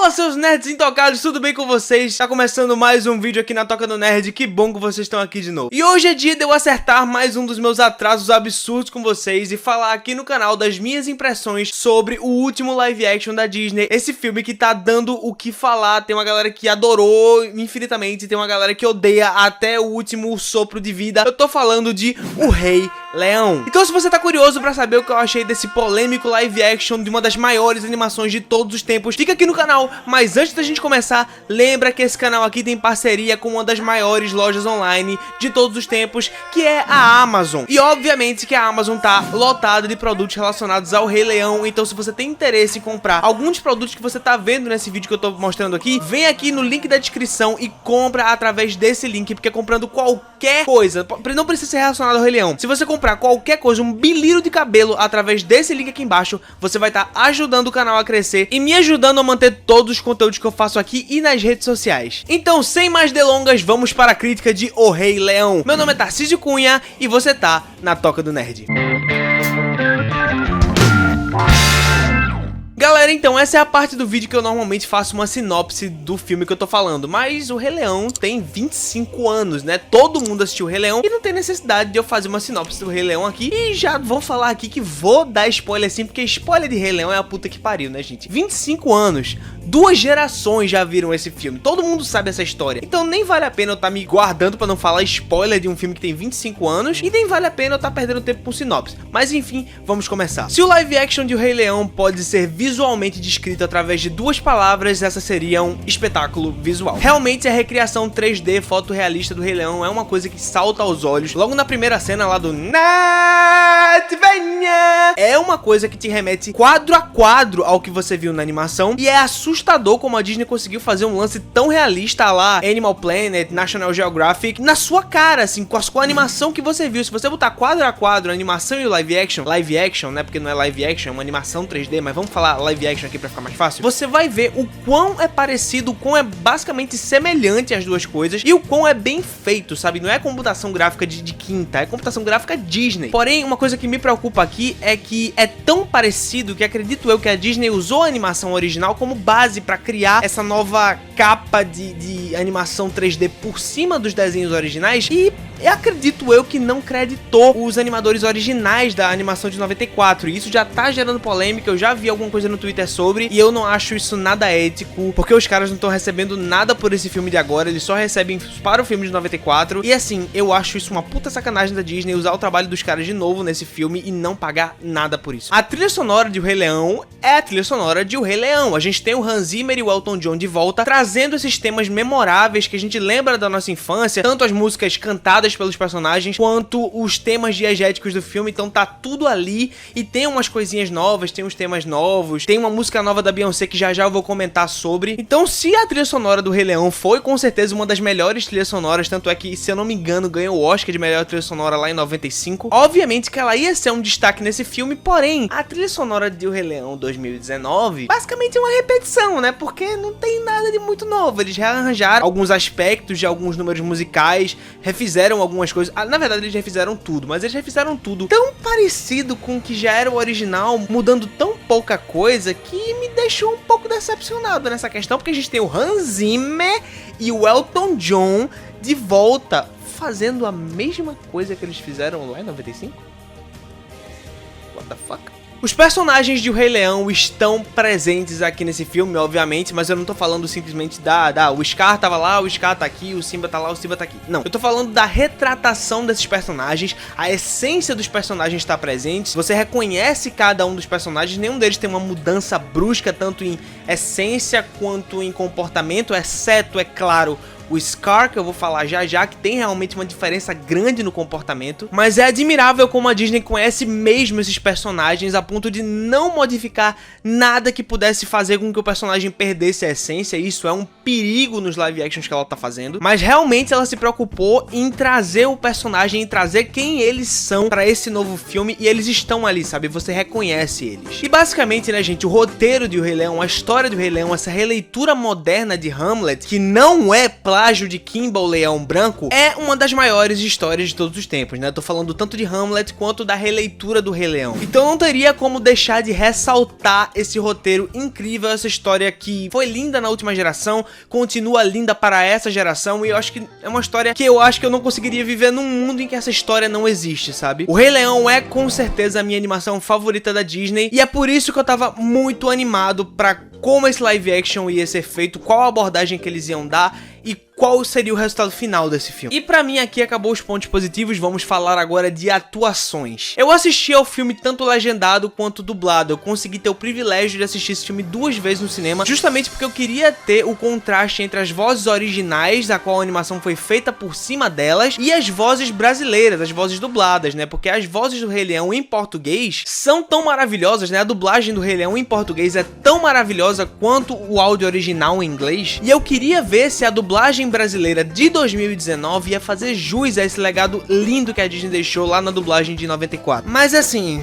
Fala, seus nerds intocados, tudo bem com vocês? Tá começando mais um vídeo aqui na Toca do Nerd, que bom que vocês estão aqui de novo. E hoje é dia de eu acertar mais um dos meus atrasos absurdos com vocês e falar aqui no canal das minhas impressões sobre o último live action da Disney. Esse filme que tá dando o que falar, tem uma galera que adorou infinitamente, tem uma galera que odeia até o último sopro de vida. Eu tô falando de O Rei Leão. Então, se você tá curioso pra saber o que eu achei desse polêmico live action de uma das maiores animações de todos os tempos, fica aqui no canal. Mas antes da gente começar, lembra que esse canal aqui tem parceria com uma das maiores lojas online de todos os tempos, que é a Amazon. E obviamente que a Amazon tá lotada de produtos relacionados ao Rei Leão. Então, se você tem interesse em comprar alguns produtos que você tá vendo nesse vídeo que eu tô mostrando aqui, vem aqui no link da descrição e compra através desse link, porque comprando qualquer coisa, não precisa ser relacionado ao Rei Leão, se você comprar qualquer coisa, um bilhiro de cabelo através desse link aqui embaixo, você vai estar ajudando o canal a crescer e me ajudando a manter todos os conteúdos que eu faço aqui e nas redes sociais. Então, sem mais delongas, vamos para a crítica de O Rei Leão. Meu nome é Tarcísio Cunha e você tá na Toca do Nerd. Galera, então essa é a parte do vídeo que eu normalmente faço uma sinopse do filme que eu tô falando, mas o Rei Leão tem 25 anos, né? Todo mundo assistiu o Rei Leão e não tem necessidade de eu fazer uma sinopse do Rei Leão aqui. E já vou falar aqui que vou dar spoiler sim, porque spoiler de Rei Leão é a puta que pariu, né, gente? 25 anos, 2 gerações já viram esse filme, todo mundo sabe essa história. Então nem vale a pena eu estar me guardando pra não falar spoiler de um filme que tem 25 anos, e nem vale a pena eu estar perdendo tempo com sinopse. Mas enfim, vamos começar. Se o live action de O Rei Leão pode ser visualmente descrito através de 2 palavras, essa seria um espetáculo visual. Realmente a recriação 3D fotorrealista do Rei Leão é uma coisa que salta aos olhos. Logo na primeira cena lá do é uma coisa que te remete quadro a quadro ao que você viu na animação, e é assustador como a Disney conseguiu fazer um lance tão realista lá Animal Planet, National Geographic, na sua cara, assim, com a animação que você viu. Se você botar quadro a quadro a animação e o live action, né, porque não é live action, é uma animação 3D, mas vamos falar live action aqui pra ficar mais fácil, você vai ver o quão é parecido, o quão é basicamente semelhante as duas coisas, e o quão é bem feito, sabe? Não é computação gráfica de quinta, é computação gráfica Disney. Porém, uma coisa que me preocupa aqui é que é tão parecido que acredito eu que a Disney usou a animação original como base pra criar essa nova capa de animação 3D por cima dos desenhos originais, e acredito eu que não creditou os animadores originais da animação de 94, e isso já tá gerando polêmica. Eu já vi alguma coisa no Twitter sobre, e eu não acho isso nada ético, porque os caras não estão recebendo nada por esse filme de agora, eles só recebem para o filme de 94, e assim, eu acho isso uma puta sacanagem da Disney usar o trabalho dos caras de novo nesse filme e não pagar nada por isso. A trilha sonora de O Rei Leão é a trilha sonora de O Rei Leão. A gente tem o Hans Zimmer e o Elton John de volta, trazendo esses temas memoráveis que a gente lembra da nossa infância, tanto as músicas cantadas pelos personagens, quanto os temas diegéticos do filme. Então tá tudo ali, e tem umas coisinhas novas, tem uns temas novos, tem uma música nova da Beyoncé que já eu vou comentar sobre. Então, se a trilha sonora do Rei Leão foi com certeza uma das melhores trilhas sonoras, tanto é que, se eu não me engano, ganhou o Oscar de melhor trilha sonora lá em 95, obviamente que ela ia ser um destaque nesse filme. Porém, a trilha sonora de O Rei Leão 2019 basicamente é uma repetição, né? Porque não tem nada de muito novo. Eles rearranjaram alguns aspectos de alguns números musicais, refizeram algumas coisas. Na verdade, eles refizeram tudo, mas eles refizeram tudo tão parecido com o que já era o original, mudando tão pouca coisa, que me deixou um pouco decepcionado nessa questão, porque a gente tem o Hans Zimmer e o Elton John de volta, fazendo a mesma coisa que eles fizeram lá em 95? What the fuck? Os personagens de O Rei Leão estão presentes aqui nesse filme, obviamente, mas eu não tô falando simplesmente o Scar tava lá, o Scar tá aqui, o Simba tá lá, o Simba tá aqui. Não, eu tô falando da retratação desses personagens, a essência dos personagens está presente, você reconhece cada um dos personagens, nenhum deles tem uma mudança brusca, tanto em essência quanto em comportamento, exceto, é claro, o Scar, que eu vou falar já, que tem realmente uma diferença grande no comportamento. Mas é admirável como a Disney conhece mesmo esses personagens, a ponto de não modificar nada que pudesse fazer com que o personagem perdesse a essência. Isso é um perigo nos live actions que ela tá fazendo, mas realmente ela se preocupou em trazer o personagem, em trazer quem eles são pra esse novo filme, e eles estão ali, sabe? Você reconhece eles. E basicamente, né, gente, o roteiro de O Rei Leão, a história do Rei Leão, essa releitura moderna de Hamlet, que não é plágio de Kimba, o Leão Branco, é uma das maiores histórias de todos os tempos, né? Tô falando tanto de Hamlet quanto da releitura do Rei Leão. Então não teria como deixar de ressaltar esse roteiro incrível, essa história que foi linda na última geração, continua linda para essa geração, e eu acho que é uma história que eu acho que eu não conseguiria viver num mundo em que essa história não existe, sabe? O Rei Leão é com certeza a minha animação favorita da Disney, e é por isso que eu tava muito animado pra como esse live action ia ser feito, qual a abordagem que eles iam dar e qual seria o resultado final desse filme. E pra mim aqui acabou os pontos positivos, vamos falar agora de atuações. Eu assisti ao filme tanto legendado quanto dublado, eu consegui ter o privilégio de assistir esse filme 2 vezes no cinema, justamente porque eu queria ter o contraste entre as vozes originais, a qual a animação foi feita por cima delas, e as vozes brasileiras, as vozes dubladas, né? Porque as vozes do Rei Leão em português são tão maravilhosas, né? A dublagem do Rei Leão em português é tão maravilhosa quanto o áudio original em inglês, e eu queria ver se a dublagem brasileira de 2019 ia fazer jus a esse legado lindo que a Disney deixou lá na dublagem de 94. Mas assim...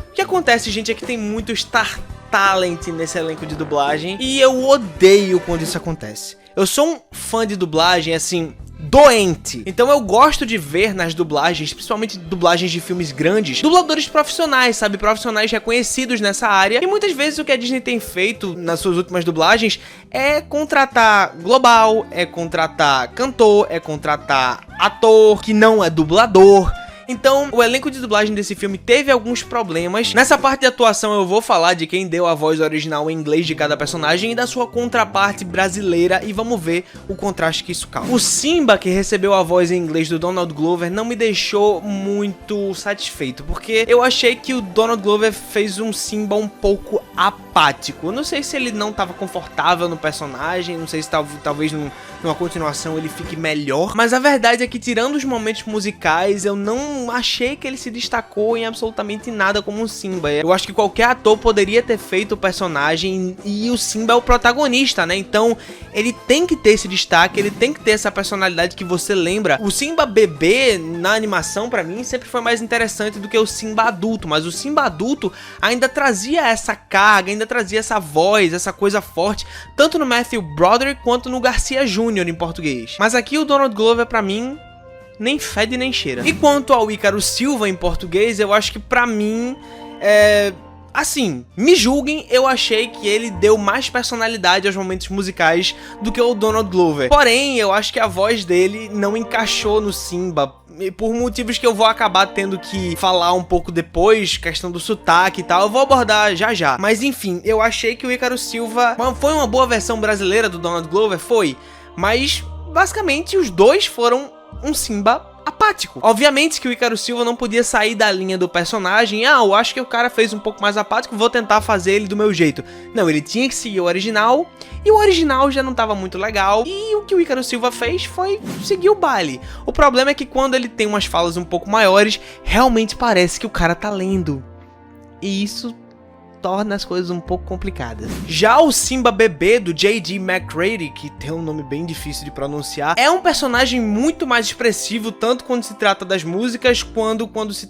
o que acontece, gente, é que tem muito Star Talent nesse elenco de dublagem, e eu odeio quando isso acontece. Eu sou um fã de dublagem, assim... doente. Então eu gosto de ver nas dublagens, principalmente dublagens de filmes grandes, dubladores profissionais, sabe? Profissionais reconhecidos nessa área. E muitas vezes o que a Disney tem feito nas suas últimas dublagens é contratar global, é contratar cantor, é contratar ator que não é dublador. Então, o elenco de dublagem desse filme teve alguns problemas. Nessa parte de atuação eu vou falar de quem deu a voz original em inglês de cada personagem e da sua contraparte brasileira, e vamos ver o contraste que isso causa. O Simba, que recebeu a voz em inglês do Donald Glover, não me deixou muito satisfeito, porque eu achei que o Donald Glover fez um Simba um pouco apático. Eu não sei se ele não estava confortável no personagem, não sei se talvez numa continuação ele fique melhor, mas a verdade é que, tirando os momentos musicais, eu não achei que ele se destacou em absolutamente nada como um Simba. Eu acho que qualquer ator poderia ter feito o personagem, e o Simba é o protagonista, né? Então ele tem que ter esse destaque, ele tem que ter essa personalidade que você lembra. O Simba bebê na animação pra mim sempre foi mais interessante do que o Simba adulto, mas o Simba adulto ainda trazia essa carga, ainda trazia essa voz, essa coisa forte, tanto no Matthew Broderick quanto no Garcia Jr. em português. Mas aqui o Donald Glover pra mim nem fede nem cheira. E quanto ao Ícaro Silva em português, eu acho que pra mim assim, me julguem, eu achei que ele deu mais personalidade aos momentos musicais do que o Donald Glover. Porém, eu acho que a voz dele não encaixou no Simba, por motivos que eu vou acabar tendo que falar um pouco depois, questão do sotaque e tal, eu vou abordar já já. Mas enfim, eu achei que o Ícaro Silva foi uma boa versão brasileira do Donald Glover, foi, mas basicamente os dois foram um Simba apático. Obviamente que o Ícaro Silva não podia sair da linha do personagem. Eu acho que o cara fez um pouco mais apático, vou tentar fazer ele do meu jeito. Não, ele tinha que seguir o original, e o original já não tava muito legal, e o que o Ícaro Silva fez foi seguir o baile. O problema é que quando ele tem umas falas um pouco maiores, realmente parece que o cara tá lendo, e isso torna as coisas um pouco complicadas. Já o Simba bebê do J.D. McCready, que tem um nome bem difícil de pronunciar, é um personagem muito mais expressivo, tanto quando se trata das músicas, quando se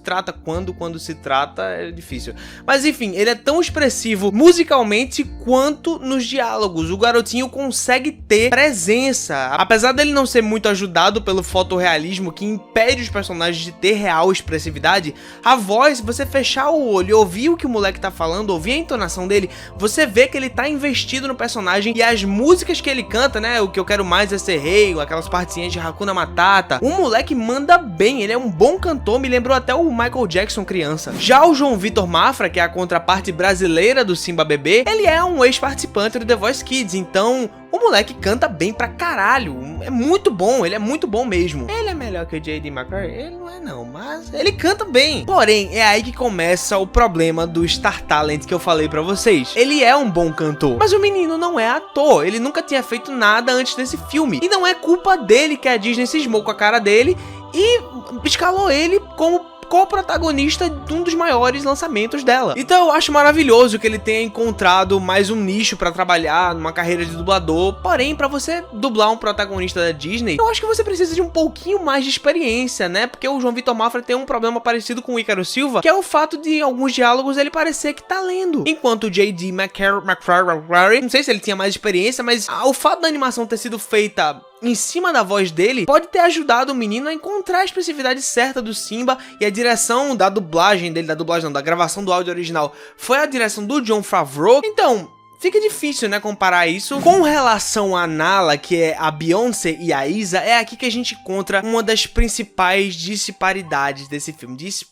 trata é difícil. Mas enfim, ele é tão expressivo musicalmente quanto nos diálogos. O garotinho consegue ter presença, apesar dele não ser muito ajudado pelo fotorrealismo que impede os personagens de ter real expressividade. A voz, se você fechar o olho e ouvir o que o moleque tá falando, ouvir a entonação dele, você vê que ele tá investido no personagem, e as músicas que ele canta, né, o que eu quero mais é ser rei, aquelas partezinhas de Hakuna Matata, o moleque manda bem, ele é um bom cantor, me lembrou até o Michael Jackson criança. Já o João Vitor Mafra, que é a contraparte brasileira do Simba bebê, ele é um ex-participante do The Voice Kids, então o moleque canta bem pra caralho, é muito bom, ele é muito bom mesmo. Ele é melhor que o J.D. McCready? Ele não é não, mas ele canta bem. Porém, é aí que começa o problema do Star Talent que eu falei pra vocês. Ele é um bom cantor, mas o menino não é ator, ele nunca tinha feito nada antes desse filme, e não é culpa dele que a Disney cismou com a cara dele e escalou ele como co-protagonista de um dos maiores lançamentos dela. Então eu acho maravilhoso que ele tenha encontrado mais um nicho pra trabalhar numa carreira de dublador. Porém, pra você dublar um protagonista da Disney, eu acho que você precisa de um pouquinho mais de experiência, né? Porque o João Vitor Mafra tem um problema parecido com o Ícaro Silva, que é o fato de alguns diálogos ele parecer que tá lendo. Enquanto o J.D. McCrary, não sei se ele tinha mais experiência, mas o fato da animação ter sido feita em cima da voz dele pode ter ajudado o menino a encontrar a expressividade certa do Simba, e a direção da dublagem dele, da gravação do áudio original, foi a direção do Jon Favreau. Então fica difícil, né, comparar isso. Com relação a Nala, que é a Beyoncé e a Isa, é aqui que a gente encontra uma das principais disparidades desse filme. Esse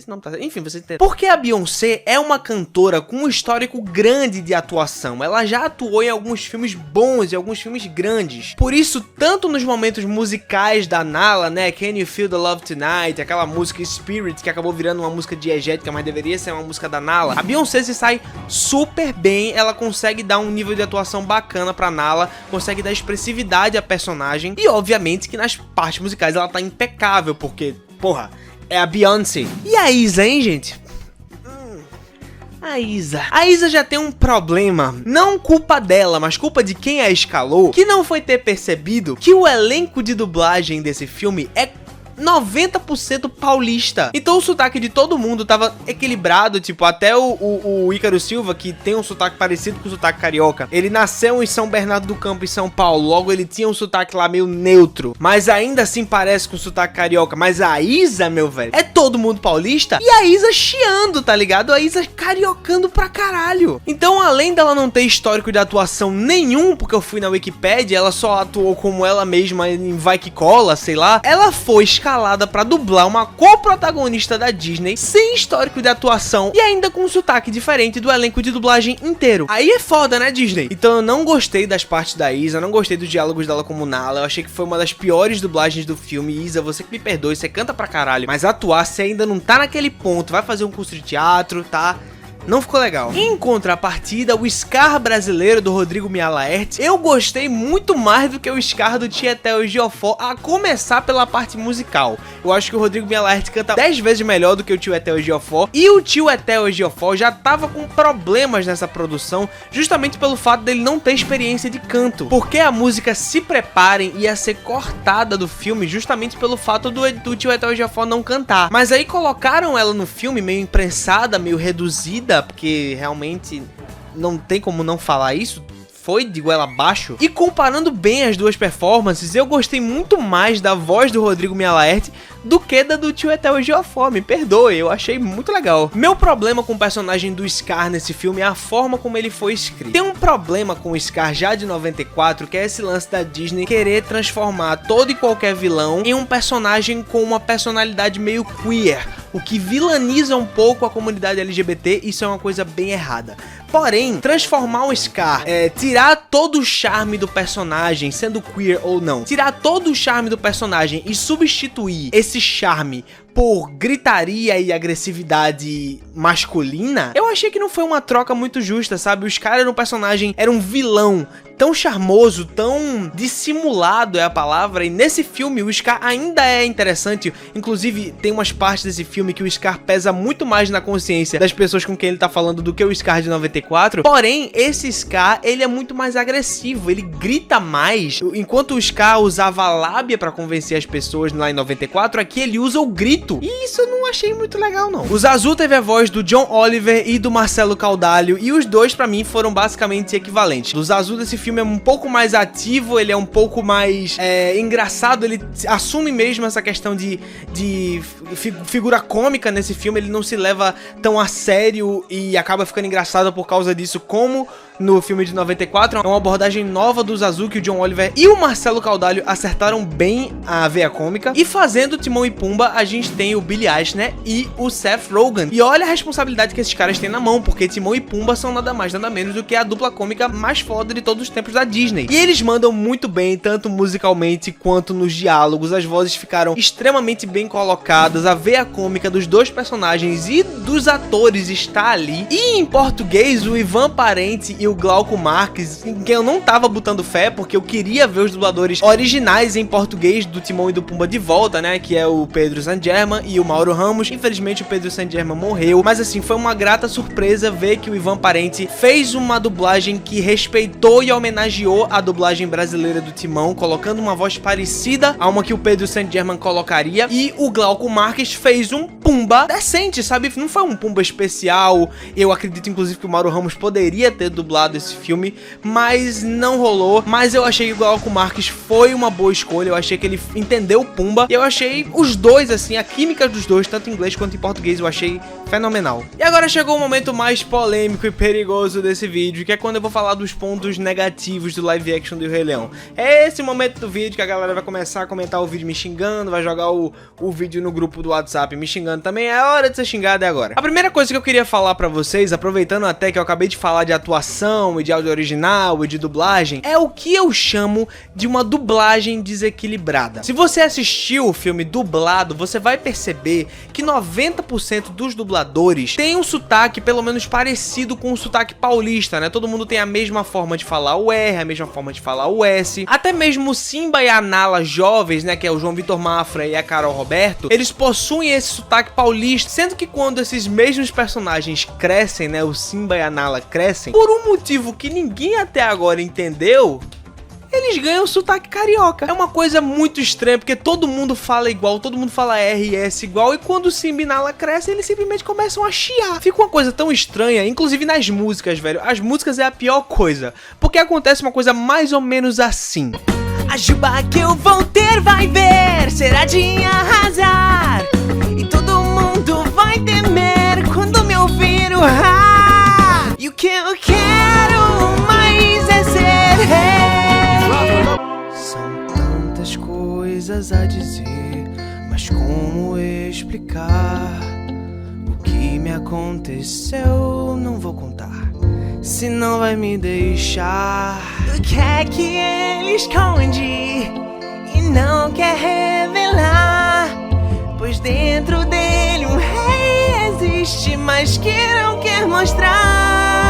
não tá... Enfim, você entende. Porque a Beyoncé é uma cantora com um histórico grande de atuação. Ela já atuou em alguns filmes bons e alguns filmes grandes. Por isso, tanto nos momentos musicais da Nala, né, Can You Feel the Love Tonight, aquela música Spirit, que acabou virando uma música diegética, mas deveria ser uma música da Nala, a Beyoncé se sai super bem, ela consegue dar um nível de atuação bacana pra Nala, consegue dar expressividade à personagem, e obviamente que nas partes musicais ela tá impecável, porque, porra, é a Beyoncé. E a Isa, hein, gente? A Isa já tem um problema, não culpa dela, mas culpa de quem a escalou, que não foi ter percebido que o elenco de dublagem desse filme é 90% paulista. Então o sotaque de todo mundo tava equilibrado, tipo, até o Ícaro Silva, que tem um sotaque parecido com o sotaque carioca, ele nasceu em São Bernardo do Campo, em São Paulo, logo ele tinha um sotaque lá meio neutro, mas ainda assim parece com o sotaque carioca. Mas a Isa, meu velho, é todo mundo paulista, e a Isa chiando, tá ligado? A Isa cariocando pra caralho. Então, além dela não ter histórico de atuação nenhum, porque eu fui na Wikipédia, ela só atuou como ela mesma em Vai Que Cola, sei lá, ela foi escalada pra dublar uma co-protagonista da Disney sem histórico de atuação e ainda com um sotaque diferente do elenco de dublagem inteiro. Aí é foda, né, Disney? Então eu não gostei das partes da Isa, não gostei dos diálogos dela como Nala, eu achei que foi uma das piores dublagens do filme. Isa, você que me perdoe, você canta pra caralho, mas atuar você ainda não tá naquele ponto, vai fazer um curso de teatro, tá? Não ficou legal. Em contrapartida, o Scar brasileiro do Rodrigo Mialaert, eu gostei muito mais do que o Scar do Tietel Ejiofor, a começar pela parte musical. Eu acho que o Rodrigo Mialaert canta 10 vezes melhor do que o Tietel Ejiofor, e o Tietel Ejiofor já tava com problemas nessa produção, justamente pelo fato dele não ter experiência de canto, porque a música Se Preparem ia ser cortada do filme justamente pelo fato do Tietel Ejiofor não cantar. Mas aí colocaram ela no filme meio imprensada, meio reduzida, porque realmente não tem como não falar isso, foi de goela abaixo. E comparando bem as duas performances, eu gostei muito mais da voz do Rodrigo Mialaert do que da do Tietel Ejiofor, me perdoe, eu achei muito legal. Meu problema com o personagem do Scar nesse filme é a forma como ele foi escrito. Tem um problema com o Scar já de 94, que é esse lance da Disney querer transformar todo e qualquer vilão em um personagem com uma personalidade meio queer, o que vilaniza um pouco a comunidade LGBT. Isso é uma coisa bem errada. Porém, transformar o Scar, tirar todo o charme do personagem, sendo queer ou não, tirar todo o charme do personagem e substituir esse charme por gritaria e agressividade masculina, eu achei que não foi uma troca muito justa, sabe? O Scar era um personagem, era um vilão tão charmoso, tão dissimulado é a palavra, e nesse filme o Scar ainda é interessante. Inclusive, tem umas partes desse filme que o Scar pesa muito mais na consciência das pessoas com quem ele tá falando do que o Scar de 94, porém, esse Scar, ele é muito mais agressivo, ele grita mais. Enquanto o Scar usava a lábia pra convencer as pessoas lá em 94, aqui ele usa o grito. E isso eu não achei muito legal, não. O Zazu teve a voz do John Oliver e do Marcelo Caudalho, e os dois, pra mim, foram basicamente equivalentes. O Zazu desse filme é um pouco mais ativo, ele é um pouco mais engraçado, ele assume mesmo essa questão de figura cômica nesse filme, ele não se leva tão a sério e acaba ficando engraçado por causa disso, como no filme de 94. É uma abordagem nova do Zazu, que o John Oliver e o Marcelo Caudalho acertaram bem a veia cômica. E fazendo Timão e Pumba, a gente tem o Billy Eichner e o Seth Rogen. E olha a responsabilidade que esses caras têm na mão, porque Timão e Pumba são nada mais, nada menos do que a dupla cômica mais foda de todos os tempos da Disney. E eles mandam muito bem, tanto musicalmente quanto nos diálogos. As vozes ficaram extremamente bem colocadas, a veia cômica dos dois personagens e dos atores está ali. E em português, o Ivan Parente e o Glauco Marques, em quem eu não tava botando fé, porque eu queria ver os dubladores originais em português do Timão e do Pumba de volta, né, que é o Pedro Zangerman Sandgerman e o Mauro Ramos. Infelizmente o Pedro Sandgerman morreu, mas assim, foi uma grata surpresa ver que o Ivan Parente fez uma dublagem que respeitou e homenageou a dublagem brasileira do Timão, colocando uma voz parecida a uma que o Pedro Sandgerman colocaria, e o Glauco Marques fez um Pumba decente, sabe? Não foi um Pumba especial. Eu acredito inclusive que o Mauro Ramos poderia ter dublado esse filme, mas não rolou. Mas eu achei que o Glauco Marques foi uma boa escolha, eu achei que ele entendeu o Pumba, e eu achei os dois, assim, a química dos dois, tanto em inglês quanto em português, eu achei fenomenal. E agora chegou o momento mais polêmico e perigoso desse vídeo, que é quando eu vou falar dos pontos negativos do live action do Rei Leão. É esse momento do vídeo que a galera vai começar a comentar o vídeo me xingando, vai jogar o vídeo no grupo do WhatsApp me xingando também. É hora de ser xingado, é agora. A primeira coisa que eu queria falar pra vocês, aproveitando até que eu acabei de falar de atuação e de áudio original e de dublagem, é o que eu chamo de uma dublagem desequilibrada. Se você assistiu o filme dublado, você vai perceber que 90% dos dubladores tem um sotaque pelo menos parecido com o sotaque paulista, né? Todo mundo tem a mesma forma de falar o R, a mesma forma de falar o S. Até mesmo o Simba e a Nala jovens, né, que é o João Vitor Mafra e a Carol Roberto, eles possuem esse sotaque paulista, sendo que quando esses mesmos personagens crescem, né, o Simba e a Nala crescem, por um motivo que ninguém até agora entendeu, eles ganham sotaque carioca. É uma coisa muito estranha, porque todo mundo fala igual, todo mundo fala R e S igual, e quando o Simba e Nala crescem, eles simplesmente começam a chiar. Fica uma coisa tão estranha, inclusive nas músicas, velho. As músicas é a pior coisa, porque acontece uma coisa mais ou menos assim. A juba que eu vou ter vai ver, será de arrasar, e todo mundo vai temer quando me ouvir urrar. E o que eu quero mais é ser rei. São tantas coisas a dizer, mas como explicar o que me aconteceu? Não vou contar, senão vai me deixar. O que é que ele esconde e não quer revelar? Pois dentro dele um rei existe, mas que não quer mostrar.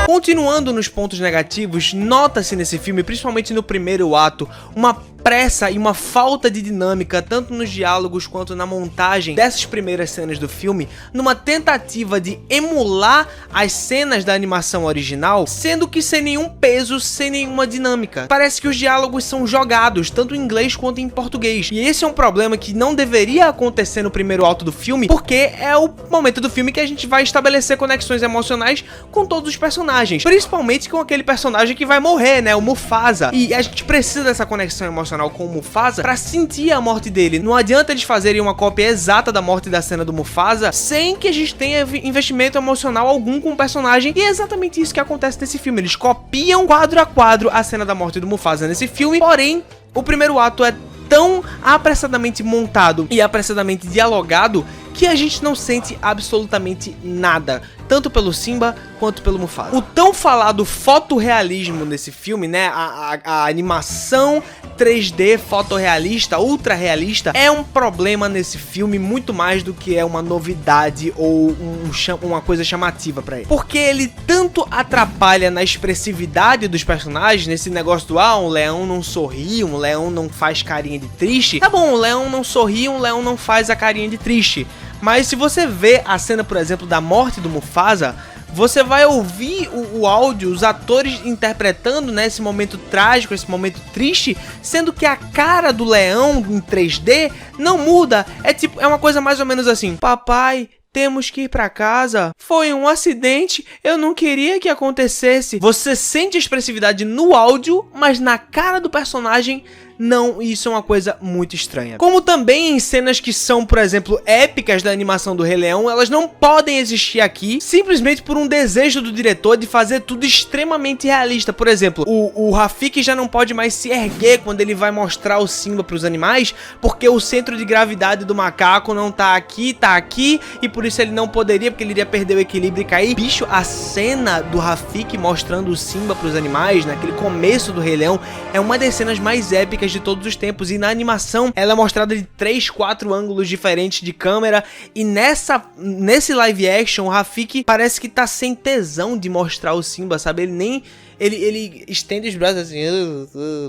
Continuando nos pontos negativos, nota-se nesse filme, principalmente no primeiro ato, uma pressa e uma falta de dinâmica, tanto nos diálogos quanto na montagem dessas primeiras cenas do filme, numa tentativa de emular as cenas da animação original, sendo que sem nenhum peso, sem nenhuma dinâmica. Parece que os diálogos são jogados, tanto em inglês quanto em português. E esse é um problema que não deveria acontecer no primeiro ato do filme, porque é o momento do filme que a gente vai estabelecer conexões emocionais com todos os personagens, principalmente com aquele personagem que vai morrer, né, o Mufasa. E a gente precisa dessa conexão emocional com o Mufasa pra sentir a morte dele. Não adianta eles fazerem uma cópia exata da morte da cena do Mufasa sem que a gente tenha investimento emocional algum com o personagem, e é exatamente isso que acontece nesse filme. Eles copiam quadro a quadro a cena da morte do Mufasa nesse filme, porém o primeiro ato é tão apressadamente montado e apressadamente dialogado que a gente não sente absolutamente nada, tanto pelo Simba quanto pelo Mufasa. O tão falado fotorrealismo nesse filme, né, a animação 3D fotorrealista, ultra realista, é um problema nesse filme muito mais do que é uma novidade ou uma coisa chamativa pra ele. Porque ele tanto atrapalha na expressividade dos personagens, nesse negócio do um leão não sorri, um leão não faz carinha de triste. Tá bom, um leão não sorri, um leão não faz a carinha de triste. Mas se você vê a cena, por exemplo, da morte do Mufasa, você vai ouvir o áudio, os atores interpretando, né, esse momento trágico, esse momento triste, sendo que a cara do leão em 3D não muda. É uma coisa mais ou menos assim: papai, temos que ir pra casa. Foi um acidente, eu não queria que acontecesse. Você sente a expressividade no áudio, mas na cara do personagem não, isso é uma coisa muito estranha. Como também em cenas que são, por exemplo, épicas da animação do Rei Leão, elas não podem existir aqui, simplesmente por um desejo do diretor de fazer tudo extremamente realista. Por exemplo, o Rafiki já não pode mais se erguer quando ele vai mostrar o Simba pros animais, porque o centro de gravidade do macaco não tá aqui, e por isso ele não poderia, porque ele iria perder o equilíbrio e cair. Bicho, a cena do Rafiki mostrando o Simba pros animais, naquele começo do Rei Leão, é uma das cenas mais épicas de todos os tempos. E na animação, ela é mostrada de 3, 4 ângulos diferentes de câmera. E nesse live action, o Rafiki parece que tá sem tesão de mostrar o Simba, sabe? Ele estende os braços assim,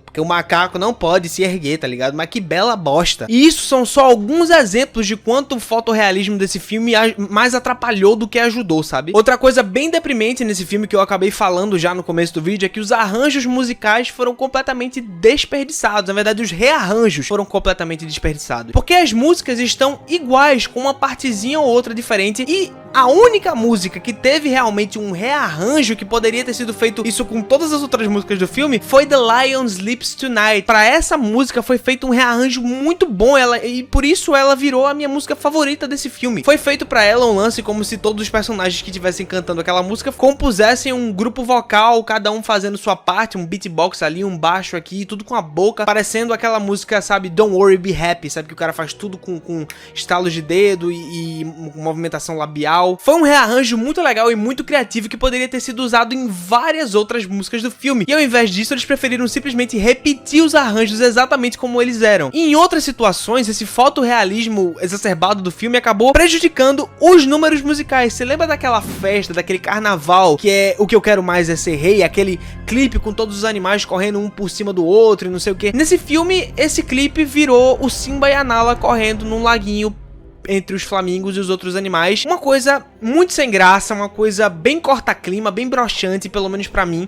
porque o macaco não pode se erguer, tá ligado? Mas que bela bosta. E isso são só alguns exemplos de quanto o fotorrealismo desse filme mais atrapalhou do que ajudou, sabe? Outra coisa bem deprimente nesse filme que eu acabei falando já no começo do vídeo é que os arranjos musicais foram completamente desperdiçados. Na verdade, os rearranjos foram completamente desperdiçados. Porque as músicas estão iguais, com uma partezinha ou outra diferente. E a única música que teve realmente um rearranjo, que poderia ter sido feito isso com todas as outras músicas do filme, foi The Lion Sleeps Tonight. Pra essa música foi feito um rearranjo muito bom, e por isso ela virou a minha música favorita desse filme. Foi feito pra ela um lance como se todos os personagens que estivessem cantando aquela música compusessem um grupo vocal, cada um fazendo sua parte, um beatbox ali, um baixo aqui, tudo com a boca, parecendo aquela música, sabe, Don't Worry, Be Happy, sabe, que o cara faz tudo com estalos de dedo e movimentação labial. Foi um rearranjo muito legal e muito criativo que poderia ter sido usado em várias outras músicas do filme. E ao invés disso, eles preferiram simplesmente repetir os arranjos exatamente como eles eram. E em outras situações, esse fotorrealismo exacerbado do filme acabou prejudicando os números musicais. Você lembra daquela festa, daquele carnaval, que é O Que Eu Quero Mais É Ser Rei, aquele clipe com todos os animais correndo um por cima do outro e não sei o que? Nesse filme, esse clipe virou o Simba e a Nala correndo num laguinho entre os flamingos e os outros animais. Uma coisa muito sem graça, uma coisa bem corta-clima, bem broxante, pelo menos pra mim.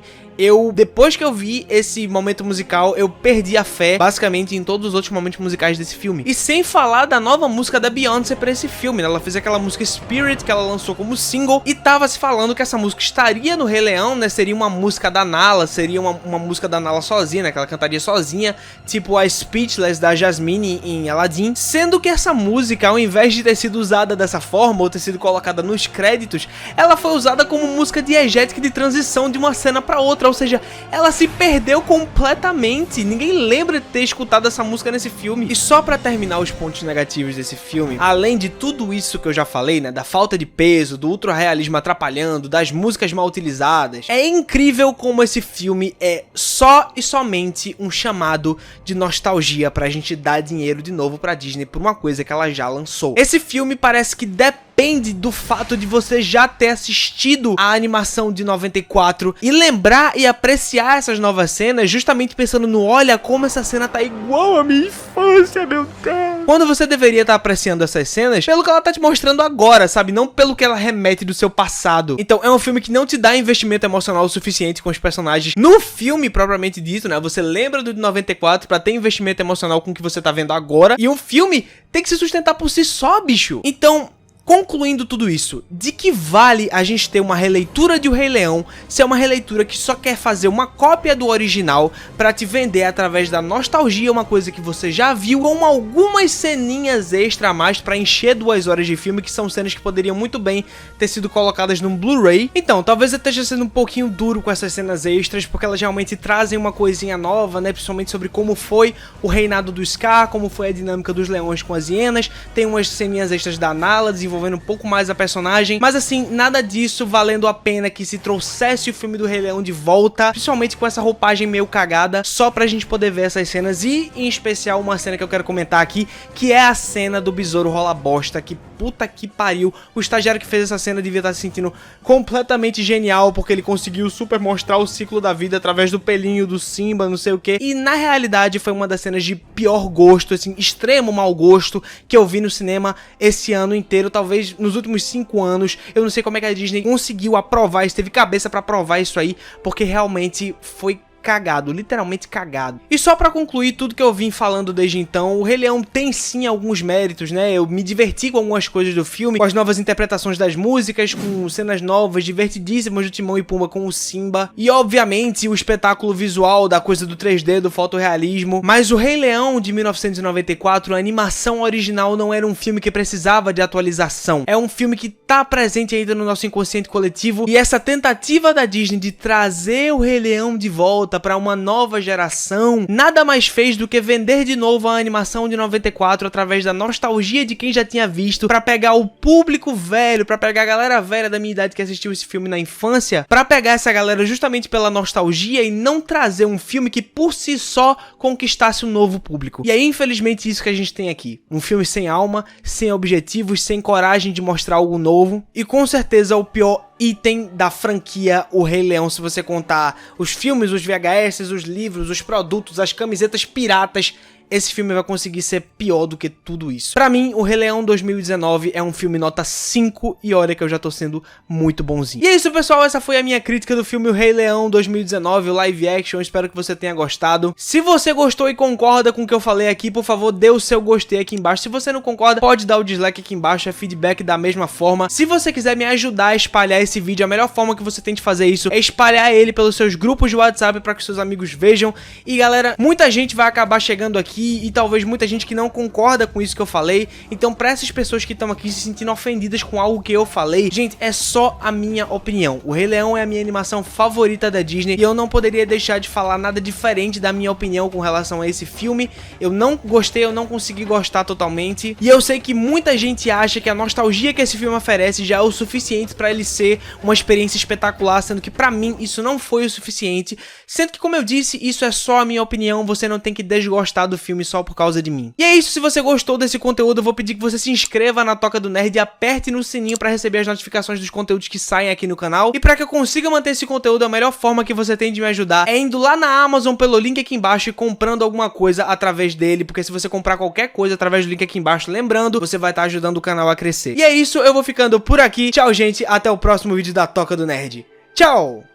Depois que eu vi esse momento musical, eu perdi a fé, basicamente, em todos os outros momentos musicais desse filme. E sem falar da nova música da Beyoncé pra esse filme, né? Ela fez aquela música Spirit, que ela lançou como single, e tava se falando que essa música estaria no Rei Leão, né? Seria uma música da Nala, seria uma música da Nala sozinha, né? Que ela cantaria sozinha, tipo a Speechless da Jasmine em Aladdin. Sendo que essa música, ao invés de ter sido usada dessa forma, ou ter sido colocada nos créditos, ela foi usada como música diegética de transição de uma cena pra outra. Ou seja, ela se perdeu completamente. Ninguém lembra de ter escutado essa música nesse filme. E só pra terminar os pontos negativos desse filme, além de tudo isso que eu já falei, né, da falta de peso, do ultra-realismo atrapalhando, das músicas mal utilizadas, é incrível como esse filme é só e somente um chamado de nostalgia pra gente dar dinheiro de novo pra Disney por uma coisa que ela já lançou. Esse filme parece que depende do fato de você já ter assistido a animação de 94 e lembrar e apreciar essas novas cenas, justamente pensando no olha como essa cena tá igual à minha infância, meu Deus. Quando você deveria estar apreciando essas cenas pelo que ela tá te mostrando agora, sabe? Não pelo que ela remete do seu passado. Então é um filme que não te dá investimento emocional o suficiente com os personagens. No filme propriamente dito, né? Você lembra do de 94 pra ter investimento emocional com o que você tá vendo agora. E um filme tem que se sustentar por si só, bicho. Então, concluindo tudo isso, de que vale a gente ter uma releitura de O Rei Leão se é uma releitura que só quer fazer uma cópia do original pra te vender através da nostalgia uma coisa que você já viu, com algumas ceninhas extra a mais pra encher 2 horas de filme, que são cenas que poderiam muito bem ter sido colocadas num Blu-ray. Então, talvez eu esteja sendo um pouquinho duro com essas cenas extras, porque elas realmente trazem uma coisinha nova, né, principalmente sobre como foi o reinado do Scar, como foi a dinâmica dos leões com as hienas. Tem umas ceninhas extras da Nala, desenvolvendo um pouco mais a personagem, mas assim, nada disso valendo a pena que se trouxesse o filme do Rei Leão de volta, principalmente com essa roupagem meio cagada, só pra gente poder ver essas cenas. E em especial uma cena que eu quero comentar aqui, que é a cena do besouro rola bosta, que puta que pariu, o estagiário que fez essa cena devia estar se sentindo completamente genial, porque ele conseguiu super mostrar o ciclo da vida através do pelinho do Simba, não sei o que, e na realidade foi uma das cenas de pior gosto, assim, extremo mau gosto que eu vi no cinema esse ano inteiro, talvez nos últimos 5 anos. Eu não sei como é que a Disney conseguiu aprovar isso, teve cabeça pra aprovar isso aí, porque realmente foi cagado, literalmente cagado. E só pra concluir tudo que eu vim falando desde então, o Rei Leão tem sim alguns méritos, né? Eu me diverti com algumas coisas do filme, com as novas interpretações das músicas, com cenas novas, divertidíssimas do Timão e Pumba com o Simba, e obviamente o espetáculo visual da coisa do 3D, do fotorrealismo. Mas o Rei Leão de 1994, a animação original não era um filme que precisava de atualização. É um filme que tá presente ainda no nosso inconsciente coletivo, e essa tentativa da Disney de trazer o Rei Leão de volta para uma nova geração, nada mais fez do que vender de novo a animação de 94 através da nostalgia de quem já tinha visto, para pegar o público velho, para pegar a galera velha da minha idade que assistiu esse filme na infância, para pegar essa galera justamente pela nostalgia e não trazer um filme que por si só conquistasse um novo público. E é infelizmente isso que a gente tem aqui, um filme sem alma, sem objetivos, sem coragem de mostrar algo novo, e com certeza o pior item da franquia O Rei Leão, se você contar os filmes, os VHS, os livros, os produtos, as camisetas piratas. Esse filme vai conseguir ser pior do que tudo isso. Pra mim, O Rei Leão 2019 é um filme nota 5 e olha que eu já tô sendo muito bonzinho. E é isso, pessoal, essa foi a minha crítica do filme O Rei Leão 2019, o live action. Espero que você tenha gostado. Se você gostou e concorda com o que eu falei aqui, por favor, dê o seu gostei aqui embaixo. Se você não concorda, pode dar o dislike aqui embaixo, é feedback da mesma forma. Se você quiser me ajudar a espalhar esse vídeo, a melhor forma que você tem de fazer isso é espalhar ele pelos seus grupos de WhatsApp para que seus amigos vejam. E galera, muita gente vai acabar chegando aqui e talvez muita gente que não concorda com isso que eu falei. Então pra essas pessoas que estão aqui se sentindo ofendidas com algo que eu falei, gente, é só a minha opinião. O Rei Leão é a minha animação favorita da Disney e eu não poderia deixar de falar nada diferente da minha opinião com relação a esse filme. Eu não gostei, eu não consegui gostar totalmente, e eu sei que muita gente acha que a nostalgia que esse filme oferece já é o suficiente pra ele ser uma experiência espetacular, sendo que pra mim isso não foi o suficiente, sendo que, como eu disse, isso é só a minha opinião. Você não tem que desgostar do filme só por causa de mim. E é isso, se você gostou desse conteúdo, eu vou pedir que você se inscreva na Toca do Nerd e aperte no sininho pra receber as notificações dos conteúdos que saem aqui no canal. E pra que eu consiga manter esse conteúdo, a melhor forma que você tem de me ajudar é indo lá na Amazon pelo link aqui embaixo e comprando alguma coisa através dele, porque se você comprar qualquer coisa através do link aqui embaixo, lembrando, você vai estar ajudando o canal a crescer. E é isso, eu vou ficando por aqui. Tchau, gente, até o próximo vídeo da Toca do Nerd. Tchau!